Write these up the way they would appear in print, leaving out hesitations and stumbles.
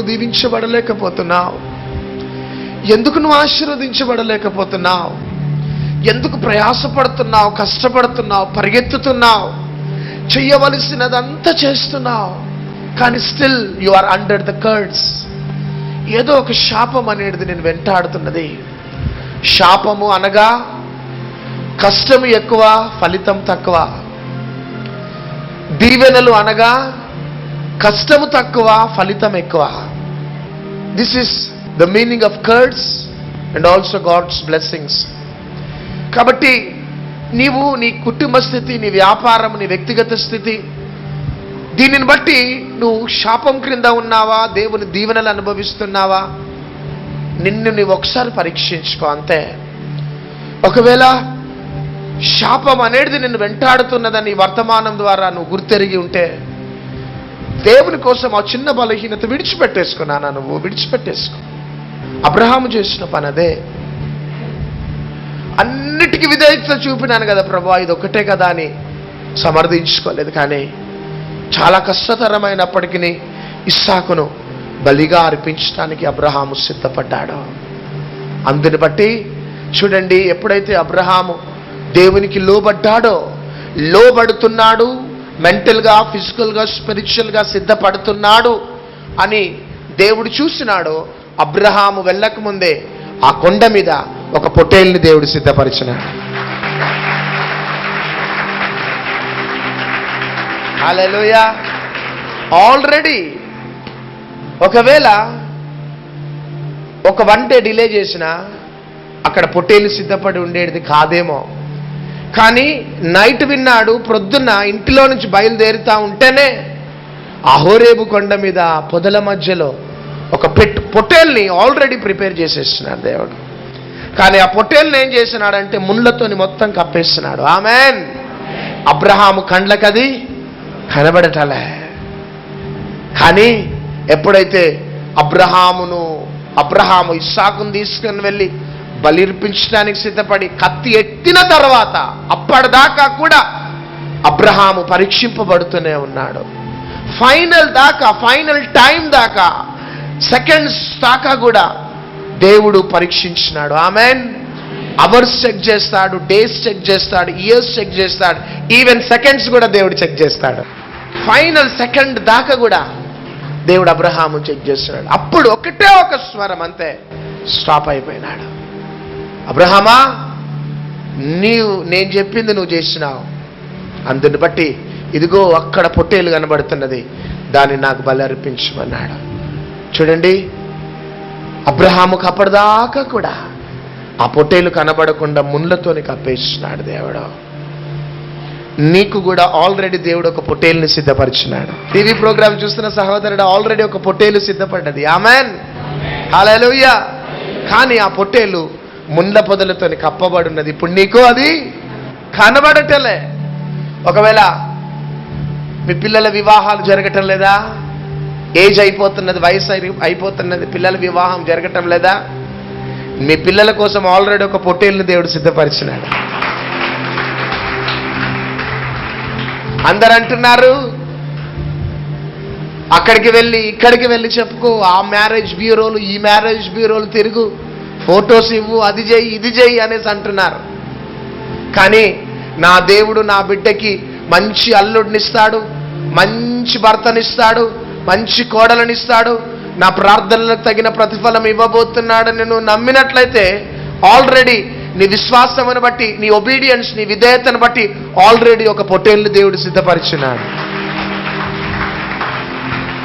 దీవించబడలేకపోతున్నావు? ఎందుకు నువ్వు ఆశీర్వదించబడలేకపోతున్నావు? ఎందుకు ప్రయాసపడుతున్నావు, కష్టపడుతున్నావు, పరిగెత్తుతున్నావు, చెయ్యవలసినదంతా చేస్తున్నావు, కానీ still you are under the curse? ఏదో ఒక శాపం అనేది నేను వెంటాడుతున్నది. శాపము అనగా కష్టము ఎక్కువ, ఫలితం తక్కువ. దీవెనలు అనగా కష్టము తక్కువ, ఫలితం ఎక్కువ. This is the meaning of curse and also God's blessings. కాబట్టి నీవు నీ కుటుంబ స్థితి, నీ వ్యాపారం, నీ వ్యక్తిగత స్థితి, దీనిని బట్టి నువ్వు శాపం క్రింద ఉన్నావా, దేవుని దీవెనలు అనుభవిస్తున్నావా? నిన్ను నీవు ఒకసారి పరీక్షించుకో అంతే. ఒకవేళ శాపం అనేది నిన్ను వెంటాడుతున్నదని వర్తమానం ద్వారా నువ్వు గుర్తెరిగి ఉంటే, దేవుని కోసం ఆ చిన్న బలహీనత విడిచిపెట్టేసుకున్నానా? నువ్వు విడిచిపెట్టేసుకో. అబ్రహాము చేసిన పని అదే. అన్నిటికీ విధేయత చూపినాను కదా ప్రభా, ఇది ఒకటే కదా అని సమర్థించుకోలేదు. కానీ చాలా కష్టతరమైనప్పటికీ ఇస్సాకును బలిగా అర్పించడానికి అబ్రహాము సిద్ధపడ్డాడు. అందుని బట్టి చూడండి, ఎప్పుడైతే అబ్రహాము దేవునికి లోబడ్డాడో, లోబడుతున్నాడు, మెంటల్గా, ఫిజికల్గా, స్పిరిచువల్గా సిద్ధపడుతున్నాడు అని దేవుడు చూసినాడు. అబ్రహాము వెళ్ళకముందే ఆ కొండ మీద ఒక పొట్టేలుని దేవుడు సిద్ధపరిచినాడు. హల్లెలూయా. ఆల్రెడీ ఒకవేళ ఒక 1 డే డిలే చేసినా అక్కడ పొట్టేలు సిద్ధపడి ఉండేది కాదేమో. కానీ నైట్ విన్నాడు, ప్రొద్దున్న ఇంటిలో నుంచి బయలుదేరుతా ఉంటేనే ఆ హోరేబు కొండ మీద పొదల మధ్యలో ఒక పొట్టేల్ని ఆల్రెడీ ప్రిపేర్ చేసేస్తున్నాడు దేవుడు. కానీ ఆ పొట్టేల్ని ఏం చేసినాడంటే ముళ్ళతోని మొత్తం కప్పేస్తున్నాడు. ఆమెన్. అబ్రహాము కండ్లకది కనబడటలే. కానీ ఎప్పుడైతే అబ్రహాము ఇస్సాకును తీసుకుని వెళ్ళి బలిర్పించడానికి సిద్ధపడి కత్తి ఎత్తిన తర్వాత అప్పటిదాకా కూడా అబ్రహాము పరీక్షింపబడుతూనే ఉన్నాడు. ఫైనల్ టైం దాకా, సెకండ్స్ దాకా కూడా దేవుడు పరీక్షించినాడు. ఆమెన్. అవర్స్ చెక్ చేస్తాడు, డేస్ చెక్ చేస్తాడు, ఇయర్స్ చెక్ చేస్తాడు, ఈవెన్ సెకండ్స్ కూడా దేవుడు చెక్ చేస్తాడు. ఫైనల్ సెకండ్ దాకా కూడా దేవుడు అబ్రహాము చెక్ చేస్తున్నాడు. అప్పుడు ఒకటే ఒక స్వరం, అంతే, స్టాప్ అయిపోయినాడు. అబ్రహామా, నేను చెప్పింది నువ్వు చేసినావు, అందుని బట్టి ఇదిగో అక్కడ పొట్టేలు కనబడుతున్నది, దాన్ని నాకు బలి అర్పించమన్నాడు. చూడండి, అబ్రహాముకు అప్పటిదాకా కూడా ఆ పొట్టేలు కనబడకుండా ముళ్ళతోని కప్పేసినాడు దేవుడు. నీకు కూడా ఆల్రెడీ దేవుడు ఒక పొట్టేలుని సిద్ధపరిచినాడు. టీవీ ప్రోగ్రామ్ చూస్తున్న సహోదరుడు, ఆల్రెడీ ఒక పొట్టేలు సిద్ధపడ్డది. ఆమెన్. హల్లెలూయా. కానీ ఆ పొట్టేలు ముండ్ల పొదలతోని కప్పబడి ఉన్నది. ఇప్పుడు నీకు అది కనబడటలే. ఒకవేళ మీ పిల్లల వివాహాలు జరగటం లేదా? ఏజ్ అయిపోతున్నది, వయసు అయిపోతున్నది, పిల్లల వివాహం జరగటం లేదా? మీ పిల్లల కోసం ఆల్రెడీ ఒక పొట్టేలుని దేవుడు సిద్ధపరిచినాడు. అందరు అంటున్నారు, అక్కడికి వెళ్ళి ఇక్కడికి వెళ్ళి చెప్పుకో, ఆ మ్యారేజ్ బ్యూరోలు, ఈ మ్యారేజ్ బ్యూరోలు తిరుగు, ఫొటోస్ ఇవ్వు, అది చేయి, ఇది చేయి అనేసి అంటున్నారు. కానీ నా దేవుడు నా బిడ్డకి మంచి అల్లుడినిస్తాడు, మంచి భర్తనిస్తాడు, మంచి కోడలనిస్తాడు, నా ప్రార్థనలకు తగిన ప్రతిఫలం ఇవ్వబోతున్నాడు. నేను నమ్మినట్లయితే ఆల్రెడీ నీ విశ్వాసమును బట్టి, నీ ఒబీడియన్స్, నీ విధేయతను బట్టి ఆల్రెడీ ఒక పొట్టేలు దేవుడు సిద్ధపరిచినాడు.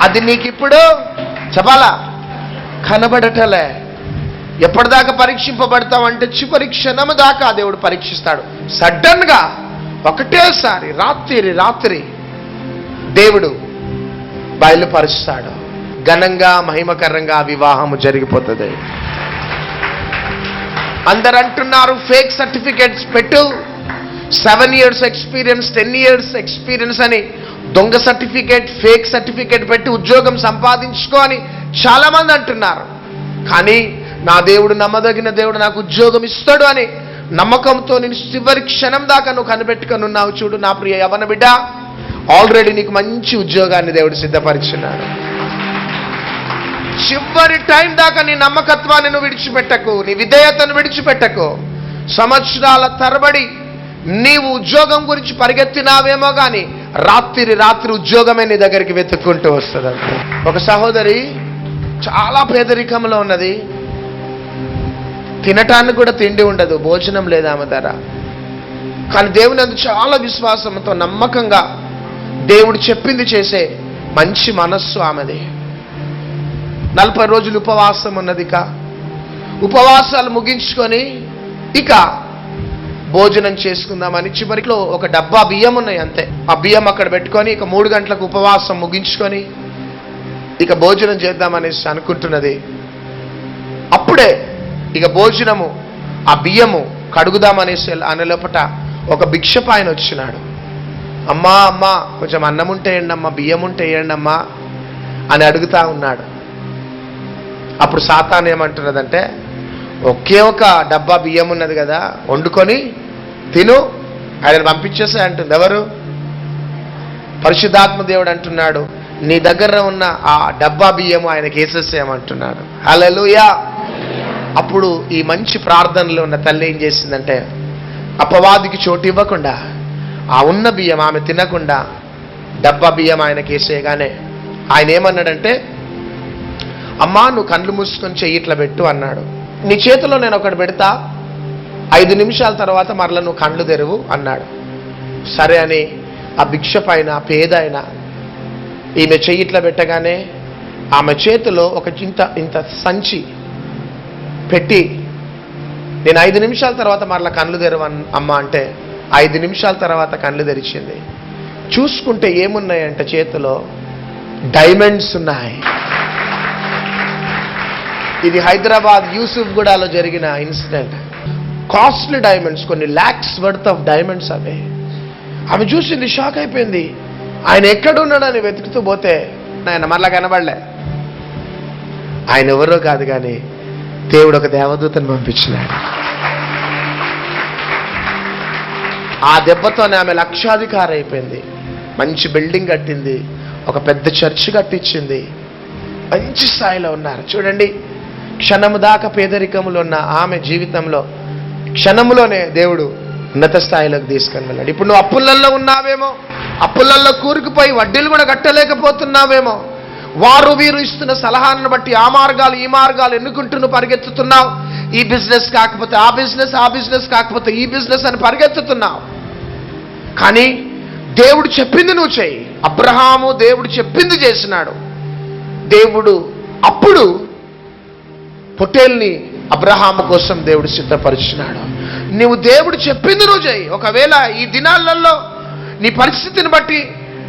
అది నీకు ఇప్పుడు చెప్పాలా? కనబడటలే. ఎప్పటిదాకా పరీక్షింపబడతావంటే చివరి క్షణము దాకా దేవుడు పరీక్షిస్తాడు. సడన్ గా ఒకటేసారి రాత్రి దేవుడు బయలుపరుస్తాడు. ఘనంగా, మహిమకరంగా వివాహము జరిగిపోతుంది. అందరు అంటున్నారు, ఫేక్ సర్టిఫికెట్స్ పెట్టు, 7 years ఎక్స్పీరియన్స్, 10 years ఎక్స్పీరియన్స్ అని దొంగ సర్టిఫికెట్, ఫేక్ సర్టిఫికెట్ పెట్టి ఉద్యోగం సంపాదించుకో అని చాలా మంది అంటున్నారు. కానీ నా దేవుడు నమ్మదగిన దేవుడు, నాకు ఉద్యోగం ఇస్తాడు అని నమ్మకంతో నేను చివరి క్షణం దాకా నువ్వు కనిపెట్టుకొని ఉన్నావు. చూడు నా ప్రియ యవన బిడ్డ, ఆల్రెడీ నీకు మంచి ఉద్యోగాన్ని దేవుడు సిద్ధపరిచున్నాడు. చివరి టైం దాకా నీ నమ్మకత్వాన్ని నువ్వు విడిచిపెట్టకు, నీ విధేయతను విడిచిపెట్టకు. సంవత్సరాల తరబడి నీవు ఉద్యోగం గురించి పరిగెత్తినావేమో కానీ రాత్రి ఉద్యోగమే నీ దగ్గరికి వెతుక్కుంటూ వస్తుంది. ఒక సహోదరి చాలా పేదరికంలో ఉన్నది, తినటానికి కూడా తిండి ఉండదు, భోజనం లేదు ఆమె ధర. కానీ దేవుని అందు చాలా విశ్వాసంతో నమ్మకంగా దేవుడు చెప్పింది చేసే మంచి మనస్సు ఆమెది. 40 రోజులు ఉపవాసం ఉన్నది. ఉపవాసాలు ముగించుకొని ఇక భోజనం చేసుకుందామని చివరిలో ఒక డబ్బా బియ్యం ఉన్నాయి అంతే. ఆ బియ్యం అక్కడ పెట్టుకొని ఇక 3 గంటలకు ఉపవాసం ముగించుకొని ఇక భోజనం చేద్దామనేసి అనుకుంటున్నది. అప్పుడే ఇక భోజనము ఆ బియ్యము కడుగుదామనేసి అనేలోపట ఒక భిక్షపాయన వచ్చినాడు. అమ్మా అమ్మా కొంచెం అన్నం ఉంటే వేయండి అమ్మా, బియ్యం ఉంటే వేయండి అమ్మా అని అడుగుతా ఉన్నాడు. అప్పుడు సాతాను ఏమంటున్నదంటే, ఒకే ఒక డబ్బా బియ్యం ఉన్నది కదా, వండుకొని తిను, ఆయన పంపించేసే అంటుంది. ఎవరు? పరిశుద్ధాత్మ దేవుడు అంటున్నాడు, నీ దగ్గర ఉన్న ఆ డబ్బా బియ్యము ఆయనకి వేసేసేయమంటున్నాడు. హల్లెలూయా. అప్పుడు ఈ మంచి ప్రార్థనలో ఉన్న తల్లి ఏం చేసిందంటే, అపవాదికి చోటు ఇవ్వకుండా ఆ ఉన్న బియ్యం ఆమె తినకుండా డబ్బా బియ్యం ఆయనకి వేసేయగానే ఆయన ఏమన్నాడంటే, అమ్మా నువ్వు కళ్ళు మూసుకొని చెయ్యి ఇట్లా పెట్టు అన్నాడు. నీ చేతిలో నేను ఒకటి పెడతా, 5 నిమిషాల తర్వాత మరలా నువ్వు కళ్ళు తెరువు అన్నాడు. సరే అని ఆ భిక్ష పైన పేద అయిన ఈమె చెయ్యి ఇట్లా పెట్టగానే ఆమె చేతిలో ఒక ఇంత సంచి పెట్టి, నేను 5 నిమిషాల తర్వాత మరలా కళ్ళు తెరువు అమ్మ అంటే 5 నిమిషాల తర్వాత కళ్ళు తెరిచింది. చూసుకుంటే ఏమున్నాయంటే చేతిలో డైమండ్స్ ఉన్నాయి. ఇది హైదరాబాద్ యూసుఫ్గూడలో జరిగిన ఇన్సిడెంట్. కాస్ట్లీ డైమండ్స్, కొన్ని లాక్స్ వర్త్ ఆఫ్ డైమండ్స్ అవే. ఆమె చూసింది, షాక్ అయిపోయింది. ఆయన ఎక్కడున్నాడని వెతుకుతూ పోతే ఆయన మరలా కనబడలే. ఆయన ఎవరో కాదు కానీ దేవుడు ఒక దేవదూతను పంపించినాడు. ఆ దెబ్బతోనే ఆమె లక్షాధికారి అయిపోయింది. మంచి బిల్డింగ్ కట్టింది, ఒక పెద్ద చర్చ్ కట్టించింది, మంచి స్థాయిలో ఉన్నారు. చూడండి, క్షణము దాకా పేదరికంలో ఉన్న ఆమె జీవితంలో క్షణములోనే దేవుడు ఉన్నత స్థాయిలోకి తీసుకొని వెళ్ళాడు. ఇప్పుడు నువ్వు అప్పులల్లో ఉన్నావేమో, అప్పులల్లో కూరుకుపోయి వడ్డీలు కూడా కట్టలేకపోతున్నావేమో, వారు వీరు ఇస్తున్న సలహాలను బట్టి ఆ మార్గాలు ఈ మార్గాలు ఎన్నుకుంటూ నువ్వు పరిగెత్తుతున్నావు. ఈ బిజినెస్ కాకపోతే ఆ బిజినెస్, ఆ బిజినెస్ కాకపోతే ఈ బిజినెస్ అని పరిగెత్తుతున్నావు. కానీ దేవుడు చెప్పింది నువ్వు చెయ్యి. అబ్రహాము దేవుడు చెప్పింది చేసినాడు. దేవుడు అప్పుడు పొట్టేల్ని అబ్రహాము కోసం దేవుడు సిద్ధపరిచినాడు. నువ్వు దేవుడు చెప్పింది నువ్వు చేయి. ఒకవేళ ఈ దినాలలో నీ పరిస్థితిని బట్టి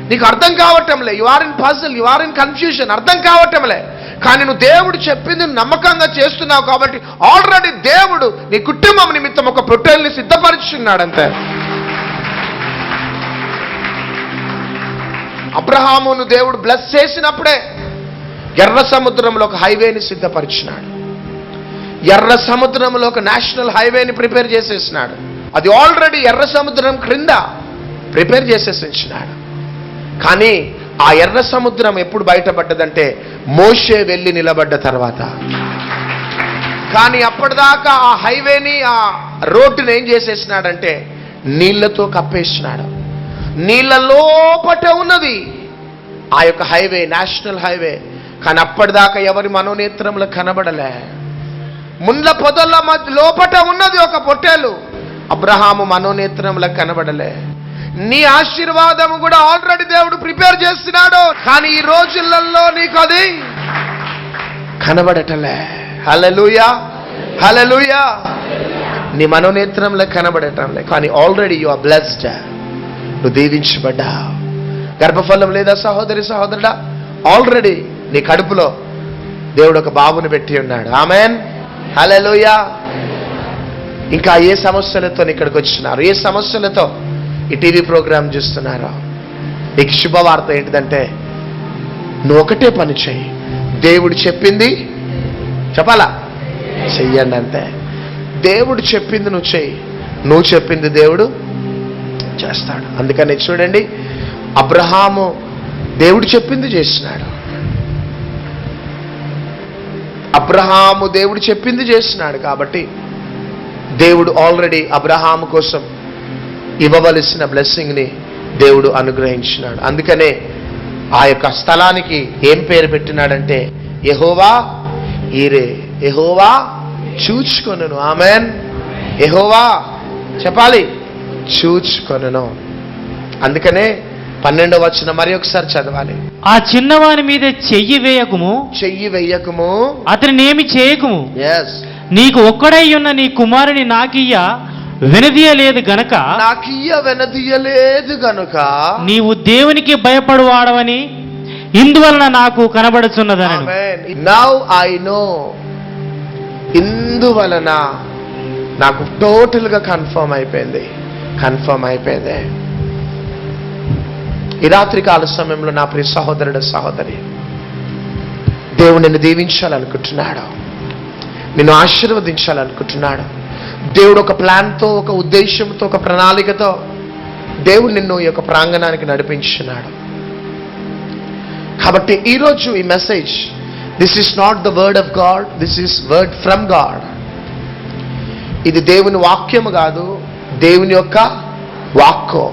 నీకు అర్థం కావటంలే, you are in puzzle, you are in confusion, అర్థం కావటంలే, కానీ నువ్వు దేవుడు చెప్పింది నమ్మకంగా చేస్తున్నావు కాబట్టి ఆల్రెడీ దేవుడు నీ కుటుంబం నిమిత్తం ఒక పొట్టేల్ని సిద్ధపరిచున్నాడు అంతే. అబ్రహామును దేవుడు బ్లెస్ చేసినప్పుడే ఎర్ర సముద్రంలో ఒక హైవేని సిద్ధపరిచినాడు. ఎర్ర సముద్రంలో ఒక నేషనల్ హైవేని ప్రిపేర్ చేసేసినాడు. అది ఆల్రెడీ ఎర్ర సముద్రం క్రింద ప్రిపేర్ చేసేసినాడు. కానీ ఆ ఎర్ర సముద్రం ఎప్పుడు బయటపడ్డదంటే మోషే వెళ్ళి నిలబడ్డ తర్వాత. కానీ అప్పటిదాకా ఆ హైవేని, ఆ రోడ్డుని ఏం చేసేసినాడంటే నీళ్లతో కప్పేసినాడు. నీళ్ళ లోపట ఉన్నది ఆ యొక్క హైవే, నేషనల్ హైవే. కానీ అప్పటిదాకా ఎవరి మనోనేత్రంలో కనబడలే. ముండ్ల పొదల మధ్య లోపట ఉన్నది ఒక పొట్టేలు, అబ్రహాము మనోనేత్రంలో కనబడలే. నీ ఆశీర్వాదము కూడా ఆల్రెడీ దేవుడు ప్రిపేర్ చేస్తున్నాడు, కానీ ఈ రోజులలో నీకు అది కనబడటలే. హల్లెలూయా, హల్లెలూయా. నీ మనోనేత్రంలో కనబడటంలే, కానీ ఆల్రెడీ యు ఆర్ బ్లెస్డ్. నువ్వు దీవించబడ్డా. గర్భఫలం లేదా సహోదరి సహోదరుడా? ఆల్రెడీ నీ కడుపులో దేవుడు ఒక బాబుని పెట్టి ఉన్నాడు. ఆమెన్, హల్లెలూయా. ఇంకా ఏ సమస్యలతో ఇక్కడికి వచ్చినారు, ఏ సమస్యలతో ఈ టీవీ ప్రోగ్రాం చూస్తున్నారో, నీకు శుభవార్త ఏంటిదంటే నువ్వు ఒకటే పని చెయ్యి. దేవుడు చెప్పింది చెప్పాలా, చెయ్యండి అంతే. దేవుడు చెప్పింది నువ్వు చెయ్యి, నువ్వు చెప్పింది దేవుడు చేస్తాడు. అందుకని చూడండి, అబ్రహాము దేవుడు చెప్పింది చేసినాడు. అబ్రహాము దేవుడు చెప్పింది చేసినాడు కాబట్టి దేవుడు ఆల్రెడీ అబ్రహాము కోసం ఇవ్వవలసిన బ్లెస్సింగ్ని దేవుడు అనుగ్రహించినాడు. అందుకనే ఆ యొక్క స్థలానికి ఏం పేరు పెట్టినాడంటే యెహోవా ఈరే, యెహోవా చూచుకొనును. ఆమెన్. యెహోవా చెప్పాలి, చూచుకొనును. అందుకనే 12వ వచనం మరి ఒకసారి చదవాలి. ఆ చిన్నవాని మీద చెయ్యి వేయకుము, అతనినేమి చేయకుము. నీకు ఒక్కడై ఉన్న నీ కుమారుని నాకియ్య వెనదీయలేదు గనుక నీవు దేవునికి భయపడువాడవని ఇందువలన నాకు కనబడుచున్నదని. నౌ ఐ నో, ఇందువలన నాకు టోటల్ గా కన్ఫర్మ్ అయిపోయింది. ఈ రాత్రి కాల సమయంలో నా ప్రియ సహోదరుడు సహోదరి, దేవుడు నిన్ను దీవించాలనుకుంటున్నాడు, నిన్ను ఆశీర్వదించాలనుకుంటున్నాడు. దేవుడు ఒక ప్లాన్తో, ఒక ఉద్దేశంతో, ఒక ప్రణాళికతో దేవుడు నిన్ను ఈ యొక్క ప్రాంగణానికి నడిపించున్నాడు. కాబట్టి ఈరోజు ఈ message, this is not the word of God, this is word from God. ఇది దేవుని వాక్యము కాదు, దేవుని యొక్క వాక్కు.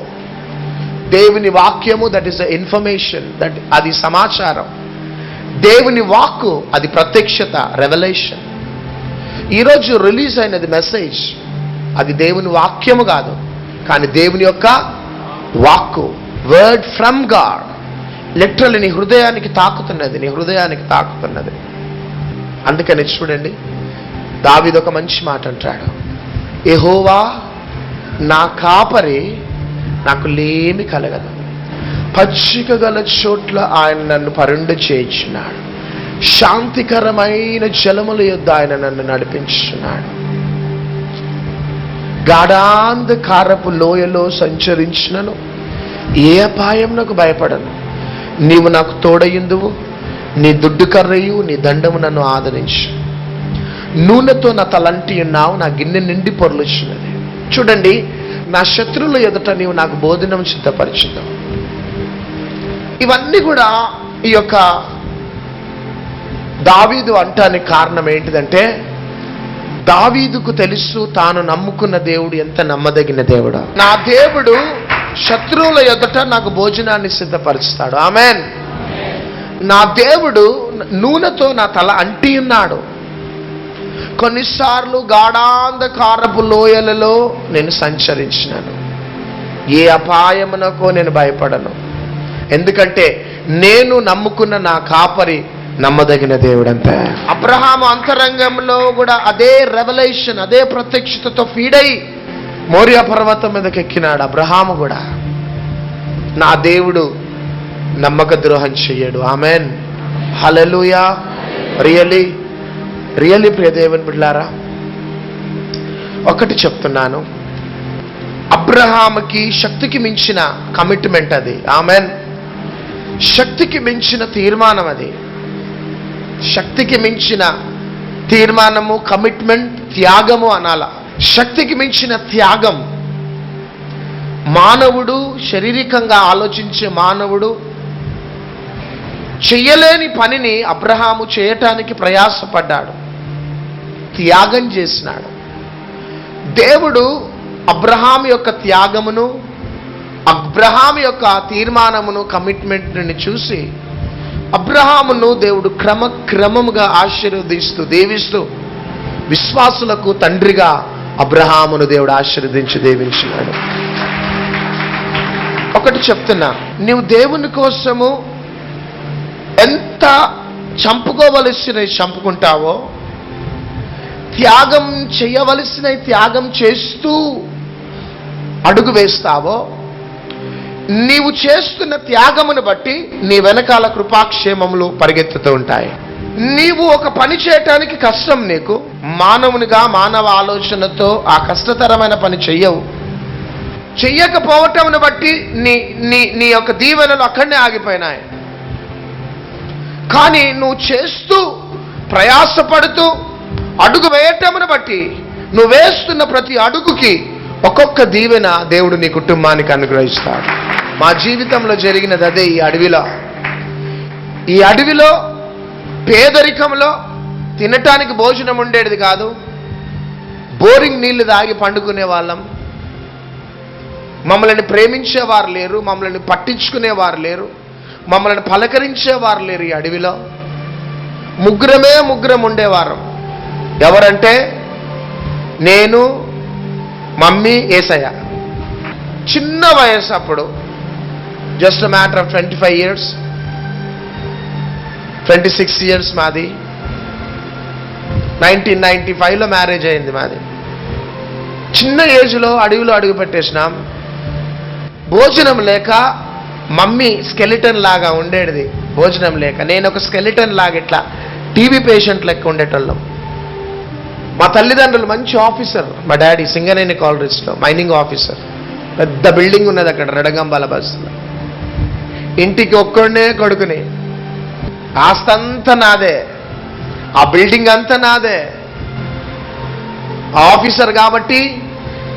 దేవుని వాక్యము that is the information, that అది సమాచారం. దేవుని వాక్కు అది ప్రత్యక్షత, రెవల్యూషన్. ఈరోజు రిలీజ్ అయినది మెసేజ్, అది దేవుని వాక్యము కాదు, కానీ దేవుని యొక్క వాక్కు, వర్డ్ ఫ్రమ్ గాడ్. లిటరల్లీ నీ హృదయానికి తాకుతున్నది. అందుకని చూడండి, దావీదు ఒక మంచి మాట అంటాడు, యెహోవా నా కాపరి, నాకు లేమి కలగదు. పచ్చిక గల చోట్ల ఆయన నన్ను పరుండ చేయించున్నాడు, శాంతికరమైన జలముల యొద్ద ఆయన నన్ను నడిపించున్నాడు. గాఢాంధకారపు లోయలో సంచరించినను ఏ అపాయం నాకు భయపడను. నీవు నాకు తోడయిందువు, నీ దుడ్డు కర్రయు నీ దండము నన్ను ఆదరించు. నూనెతో నా తలంటి ఉన్నావు, నా గిన్నె నిండి పొర్లుచున్నది. చూడండి, నా శత్రువుల ఎదుట నీవు నాకు భోజనం సిద్ధపరిచిందావు. ఇవన్నీ కూడా ఈ యొక్క దావీదు అంటానికి కారణం ఏంటిదంటే, దావీదుకు తెలుసు తాను నమ్ముకున్న దేవుడు ఎంత నమ్మదగిన దేవుడు. నా దేవుడు శత్రువుల ఎదుట నాకు భోజనాన్ని సిద్ధపరుస్తాడు. ఆమెన్. నా దేవుడు నూనెతో నా తల అంటి ఉన్నాడు. కొన్నిసార్లు గాఢాంధకారపు లోయలలో నేను సంచరించినాను, ఏ అపాయమునకో నేను భయపడను. ఎందుకంటే నేను నమ్ముకున్న నా కాపరి నమ్మదగిన దేవుడంతే. అబ్రహాము అంతరంగంలో కూడా అదే రెవల్యూషన్, అదే ప్రత్యక్షతతో ఫీడ్ అయి మోరియా పర్వతం మీదకి ఎక్కినాడు. అబ్రహాము కూడా, నా దేవుడు నమ్మక ద్రోహం చెయ్యడు. ఆమెన్. హల్లెలూయా. రియల్లీ ప్రియ దేవుని బిడ్డలారా, ఒకటి చెప్తున్నాను, అబ్రహాముకి శక్తికి మించిన కమిట్మెంట్ అది. ఆమెన్. శక్తికి మించిన తీర్మానం అది. శక్తికి మించిన తీర్మానము, కమిట్మెంట్, త్యాగము అనాల. శక్తికి మించిన త్యాగం. మానవుడు, శారీరకంగా ఆలోచించే మానవుడు చెయ్యలేని పనిని అబ్రహాము చేయటానికి ప్రయాసపడ్డాడు, త్యాగం చేసినాడు. దేవుడు అబ్రహాము యొక్క త్యాగమును, అబ్రహాము యొక్క తీర్మానమును, కమిట్మెంట్ని చూసి అబ్రహామును దేవుడు క్రమముగా ఆశీర్వదిస్తూ, దీవిస్తూ, విశ్వాసులకు తండ్రిగా అబ్రహామును దేవుడు ఆశీర్వదించి దీవించినాడు. ఒకటి చెప్తున్నా, నీవు దేవుని కోసము ఎంత చంపుకోవలసినవి చంపుకుంటావో, త్యాగం చేయవలసిన త్యాగం చేస్తూ అడుగు వేస్తావో, నీవు చేస్తున్న త్యాగమును బట్టి నీ వెనకాల కృపాక్షేమములు పరిగెత్తుతూ ఉంటాయి. నీవు ఒక పని చేయటానికి కష్టం, నీకు మానవునిగా మానవ ఆలోచనతో ఆ కష్టతరమైన పని చెయ్యవు. చెయ్యకపోవటమును బట్టి నీ నీ నీ యొక్క దీవెనలు అక్కడనే ఆగిపోయినాయి. కానీ నువ్వు చేస్తూ, ప్రయాసపడుతూ అడుగు వేయటమును బట్టి, నువ్వు వేస్తున్న ప్రతి అడుగుకి ఒక్కొక్క దీవెన దేవుడు నీ కుటుంబానికి అనుగ్రహిస్తాడు. మా జీవితంలో జరిగినది అదే. ఈ అడవిలో పేదరికంలో తినటానికి భోజనం ఉండేది కాదు. బోరింగ్ నీళ్లు తాగి పండుకునే వాళ్ళం. మమ్మల్ని ప్రేమించేవారు లేరు, మమ్మల్ని పట్టించుకునేవారు లేరు, మమ్మల్ని పలకరించేవారు లేరు. ఈ అడవిలో ముగ్గురం ఉండేవారం. ఎవరంటే నేను, మమ్మీ, ఏసయ్య. చిన్న వయసు అప్పుడు, just matter of 25 years, 26 years మాది. 1995లో మ్యారేజ్ అయింది మాది. చిన్న ఏజ్లో అడవిలో అడుగు పెట్టేసినాం. భోజనం లేక మమ్మీ స్కెలిటన్ లాగా ఉండేది. భోజనం లేక నేను ఒక స్కెలిటన్ లాగా ఇట్లా టీబీ పేషెంట్ లెక్క ఉండేటోళ్ళం. మా తల్లిదండ్రులు మంచి ఆఫీసర్. మా డాడీ సింగరేణి కాలరీస్లో మైనింగ్ ఆఫీసర్. పెద్ద బిల్డింగ్ ఉన్నది అక్కడ రెడగంబాల బస్సులో. ఇంటికి ఒక్కడనే కొడుకుని. ఆస్తంతా నాదే, ఆ బిల్డింగ్ అంతా నాదే. ఆఫీసర్ కాబట్టి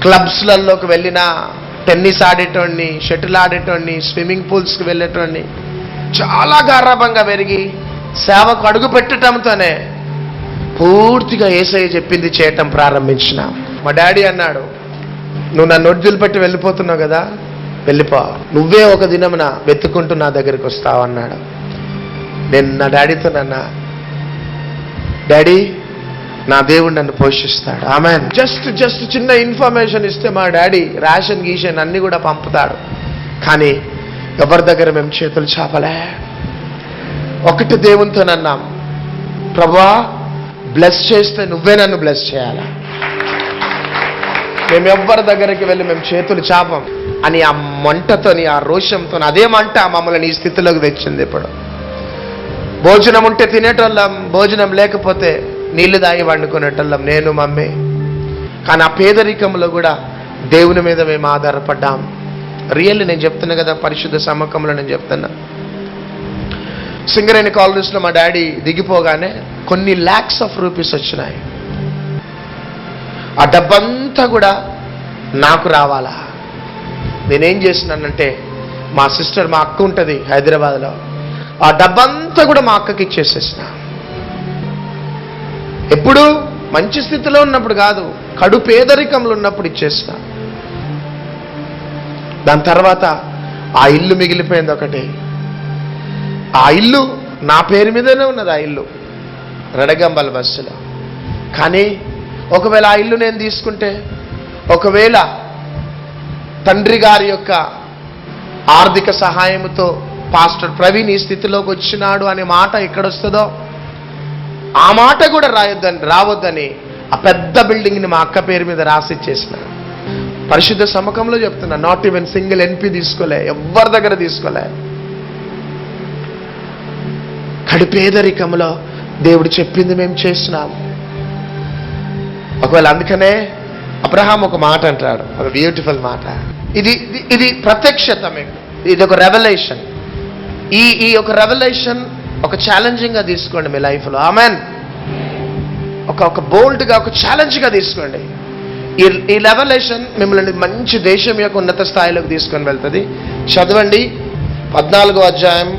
క్లబ్స్లలోకి వెళ్ళినా, టెన్నిస్ ఆడేటోడిని, షటిల్ ఆడేటోడిని, స్విమ్మింగ్ పూల్స్కి వెళ్ళేటోడిని. చాలా గారాభంగా పెరిగి సేవకు అడుగు పెట్టడంతోనే పూర్తిగా యేసయ్య చెప్పింది చేయటం ప్రారంభించిన. మా డాడీ అన్నాడు, నువ్వు నన్ను వదిలిపెట్టి వెళ్ళిపోతున్నావు కదా, వెళ్ళిపో, నువ్వే ఒక దినమున వెతుక్కుంటూ నా దగ్గరికి వస్తావు అన్నాడు. నేను నా డాడీతో అన్నా, డాడీ నా దేవుడు నన్ను పోషిస్తాడు. ఆమెన్. జస్ట్ చిన్న ఇన్ఫర్మేషన్ ఇస్తే మా డాడీ రేషన్ గీషన్ అన్ని కూడా పంపుతాడు. కానీ ఎవరి దగ్గర మేము చేతులు చాపలే. ఒకటి దేవునితో అన్నాం, ప్రభువా బ్లెస్ చేస్తే నువ్వే నన్ను బ్లెస్ చేయాలా, మేము ఎవ్వరి దగ్గరికి వెళ్ళి మేము చేతులు చాపం అని ఆ మంటతోని, ఆ రోషంతో, అదే మంట మమ్మల్ని ఈ స్థితిలోకి తెచ్చింది. ఇప్పుడు భోజనం ఉంటే తినేటోళ్ళం, భోజనం లేకపోతే నీళ్లు దాగి వండుకునేటోళ్ళం నేను, మమ్మీ. కానీ ఆ పేదరికంలో కూడా దేవుని మీద మేము ఆధారపడ్డాం. రియల్లీ నేను చెప్తున్నా కదా, పరిశుద్ధ సమ్మకంలో నేను చెప్తున్నా. సింగరేణి కాలనీస్లో మా డాడీ దిగిపోగానే కొన్ని lakhs of rupees వచ్చినాయి. ఆ డబ్బంతా కూడా నాకు రావాలా. నేనేం చేసినానంటే, మా సిస్టర్, మా అక్క ఉంటుంది హైదరాబాద్లో, ఆ డబ్బంతా కూడా మా అక్కకి ఇచ్చేసేసిన. ఎప్పుడు మంచి స్థితిలో ఉన్నప్పుడు కాదు, కడు పేదరికంలో ఉన్నప్పుడు ఇచ్చేసిన. దాని తర్వాత ఆ ఇల్లు మిగిలిపోయింది ఒకటి. ఆ ఇల్లు నా పేరు మీదనే ఉన్నది. ఆ ఇల్లు రెడగంబల బస్సులో. కానీ ఒకవేళ ఆ ఇల్లు నేను తీసుకుంటే, ఒకవేళ తండ్రి గారి యొక్క ఆర్థిక సహాయంతో పాస్టర్ ప్రవీణ్ ఈ స్థితిలోకి వచ్చినాడు అనే మాట ఎక్కడొస్తుందో, ఆ మాట కూడా రావద్దని ఆ పెద్ద బిల్డింగ్ని మా అక్క పేరు మీద రాసిచ్చేసిన. పరిశుద్ధ సమ్మకంలో చెప్తున్నా, నాట్ ఈవెన్ సింగిల్ NP తీసుకోలే, ఎవరి దగ్గర తీసుకోలే. కడు పేదరికంలో దేవుడు చెప్పింది మేము చేస్తున్నాం. ఒకవేళ అందుకనే అబ్రహాం ఒక మాట అంటాడు, ఒక బ్యూటిఫుల్ మాట. ఇది ప్రత్యక్షత, మీకు ఇది ఒక రెవల్యూషన్. ఈ ఒక రెవల్యూషన్ ఒక ఛాలెంజింగ్గా తీసుకోండి మీ లైఫ్లో. ఆమెన్. ఒక బోల్డ్గా, ఒక ఛాలెంజ్గా తీసుకోండి. ఈ రెవల్యూషన్ మిమ్మల్ని మంచి దేశం యొక్క ఉన్నత స్థాయిలోకి తీసుకొని వెళ్తుంది. చదవండి 14వ అధ్యాయం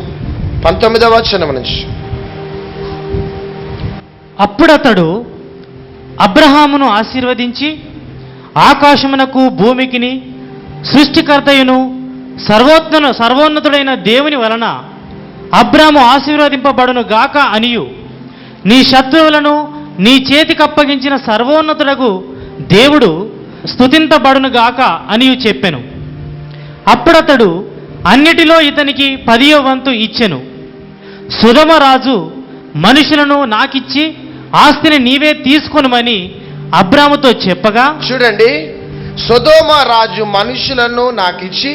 19వ వచనం నుంచి. అప్పుడతడు అబ్రహామును ఆశీర్వదించి, ఆకాశమునకు భూమికిని సృష్టికర్తయును సర్వోన్నతుడైన దేవుని వలన అబ్రాము ఆశీర్వదింపబడును గాక అనియు, నీ శత్రువులను నీ చేతికి అప్పగించిన సర్వోన్నతుడకు దేవుడు స్తుతింపబడును గాక అనియు చెప్పెను. అప్పుడతడు అన్నిటిలో ఇతనికి 10వ వంతు ఇచ్చెను. సొదొమ రాజు మనుషులను నాకిచ్చి ఆస్తిని నీవే తీసుకొనుమని అబ్రాముతో చెప్పగా, చూడండి, సొదొమ రాజు మనుషులను నాకిచ్చి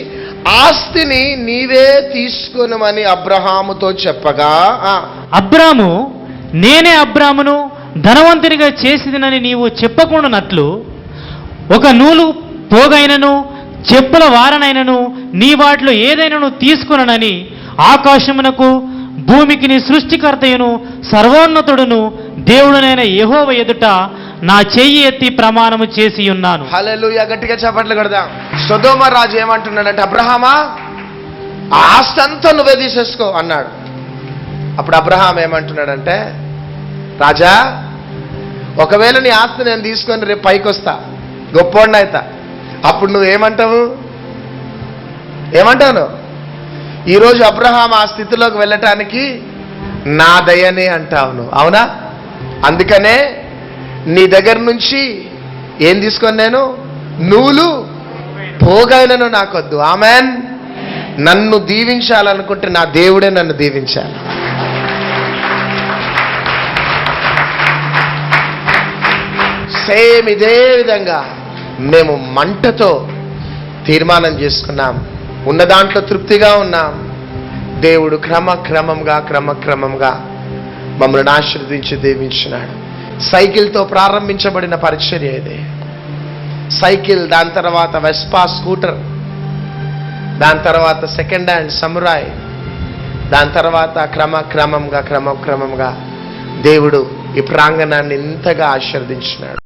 ఆస్తిని నీవే తీసుకొనుమని అబ్రహాముతో చెప్పగా, అబ్రాము నేనే అబ్రామును ధనవంతునిగా చేసినని నీవు చెప్పకుండానట్లు ఒక నూలు పోగైనను చెప్పుల వారనైనను నీ వాటిలో ఏదైనాను తీసుకునని ఆకాశమునకు భూమికి సృష్టికర్తయును సర్వోన్నతుడును దేవుడునైన యెహోవా ఎదుట నా చెయ్యి ఎత్తి ప్రమాణము చేసి ఉన్నాను. హల్లెలూయా. గట్టిగా చప్పట్లు కొడదాం. సొదొమ రాజు ఏమంటున్నాడంటే, అబ్రహామా ఆ ఆస్తి అంతా నువ్వే తీసేసుకో అన్నాడు. అప్పుడు అబ్రహాం ఏమంటున్నాడంటే, రాజా ఒకవేళ నీ ఆస్తి నేను తీసుకొని రేపు పైకి వస్తా, గొప్పోడిని అవుతా, అప్పుడు నువ్వేమంటావు? ఏమంటావు నువ్వు? ఈరోజు అబ్రహాం ఆ స్థితిలోకి వెళ్ళటానికి నా దయనే అంటావు నువ్వు, అవునా? అందుకనే నీ దగ్గర నుంచి ఏం తీసుకొని నేను నూలు పోగైనను నాకొద్దు. ఆమెన్. నన్ను దీవించాలనుకుంటే నా దేవుడే నన్ను దీవించాలి. సేమ్ ఇదే విధంగా మేము మంటతో తీర్మానం చేసుకున్నాం, ఉన్న దాంట్లో తృప్తిగా ఉన్నాం. దేవుడు క్రమక్రమంగా మమ్మల్ని ఆశీర్వదించి దీవించినాడు. సైకిల్తో ప్రారంభించబడిన పరిచర్య ఇది. సైకిల్, దాని తర్వాత వెస్పా స్కూటర్, దాని తర్వాత సెకండ్ హ్యాండ్ సమురాయ్, దాని తర్వాత క్రమక్రమంగా దేవుడు ఈ ప్రాంగణాన్ని ఇంతగా ఆశీర్వదించినాడు.